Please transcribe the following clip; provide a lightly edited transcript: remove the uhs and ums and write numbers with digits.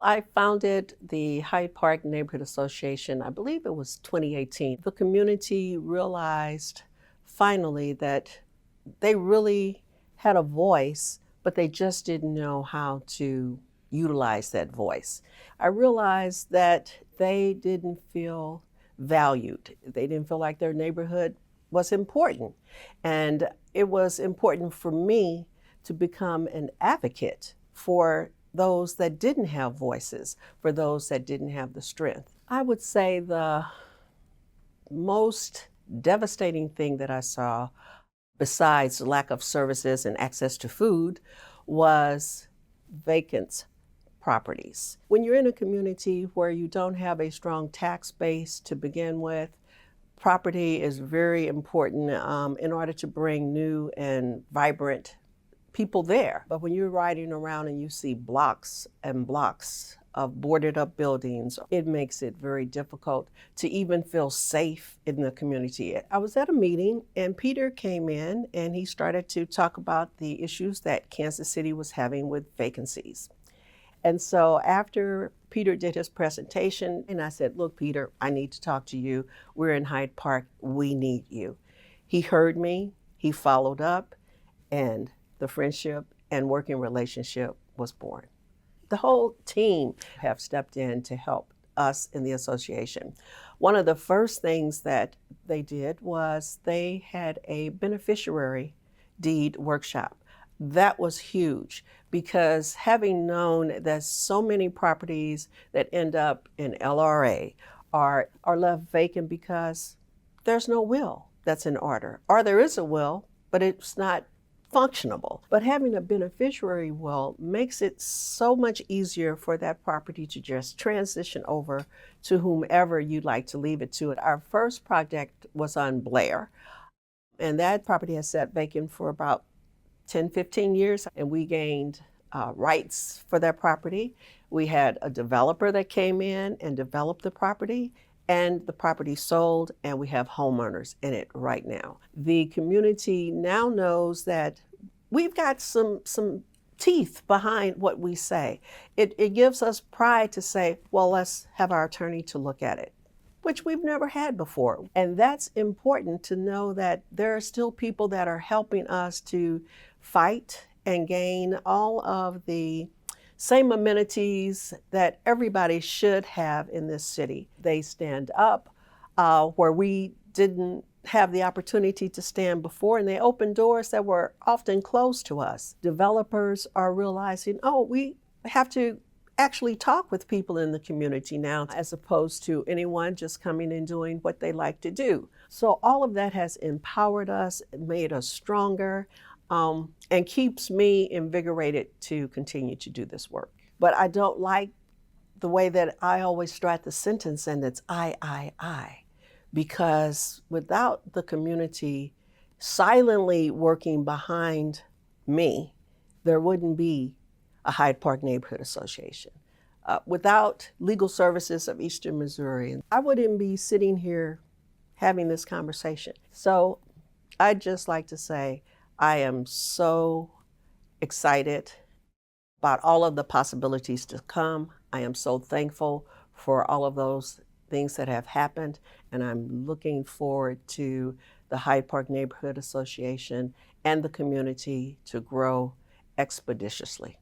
I founded the Hyde Park Neighborhood Association, I believe it was 2018. The community realized finally that they really had a voice, but they just didn't know how to utilize that voice. I realized that they didn't feel valued. They didn't feel like their neighborhood was important. And it was important for me to become an advocate for those that didn't have voices, for those that didn't have the strength. I would say the most devastating thing that I saw, besides the lack of services and access to food, was vacant properties. When you're in a community where you don't have a strong tax base to begin with, property is very important in order to bring new and vibrant people there. But when you're riding around and you see blocks and blocks of boarded up buildings, it makes it very difficult to even feel safe in the community. I was at a meeting and Peter came in and he started to talk about the issues that Kansas City was having with vacancies. And so after Peter did his presentation, and I said, look, Peter, I need to talk to you. We're in Hyde Park. We need you. He heard me. He followed up, and the friendship and working relationship was born. The whole team have stepped in to help us in the association. One of the first things that they did was they had a beneficiary deed workshop. That was huge because having known that so many properties that end up in LRA are left vacant because there's no will that's in order, or there is a will, but it's not functionable. But having a beneficiary will makes it so much easier for that property to just transition over to whomever you'd like to leave it to. Our first project was on Blair, and that property has sat vacant for about 10, 15 years, and we gained rights for that property. We had a developer that came in and developed the property, and the property sold, and we have homeowners in it right now. The community now knows that we've got some teeth behind what we say. It gives us pride to say, well, let's have our attorney to look at it, which we've never had before. And that's important to know that there are still people that are helping us to fight and gain all of the same amenities that everybody should have in this city. They stand up where we didn't have the opportunity to stand before, and they open doors that were often closed to us. Developers are realizing, oh, we have to actually talk with people in the community now, as opposed to anyone just coming and doing what they like to do. So all of that has empowered us, made us stronger, and keeps me invigorated to continue to do this work. But I don't like the way that I always start the sentence and it's I, because without the community silently working behind me, there wouldn't be a Hyde Park Neighborhood Association. Without Legal Services of Eastern Missouri, I wouldn't be sitting here having this conversation. So I'd just like to say, I am so excited about all of the possibilities to come. I am so thankful for all of those things that have happened, and I'm looking forward to the Hyde Park Neighborhood Association and the community to grow expeditiously.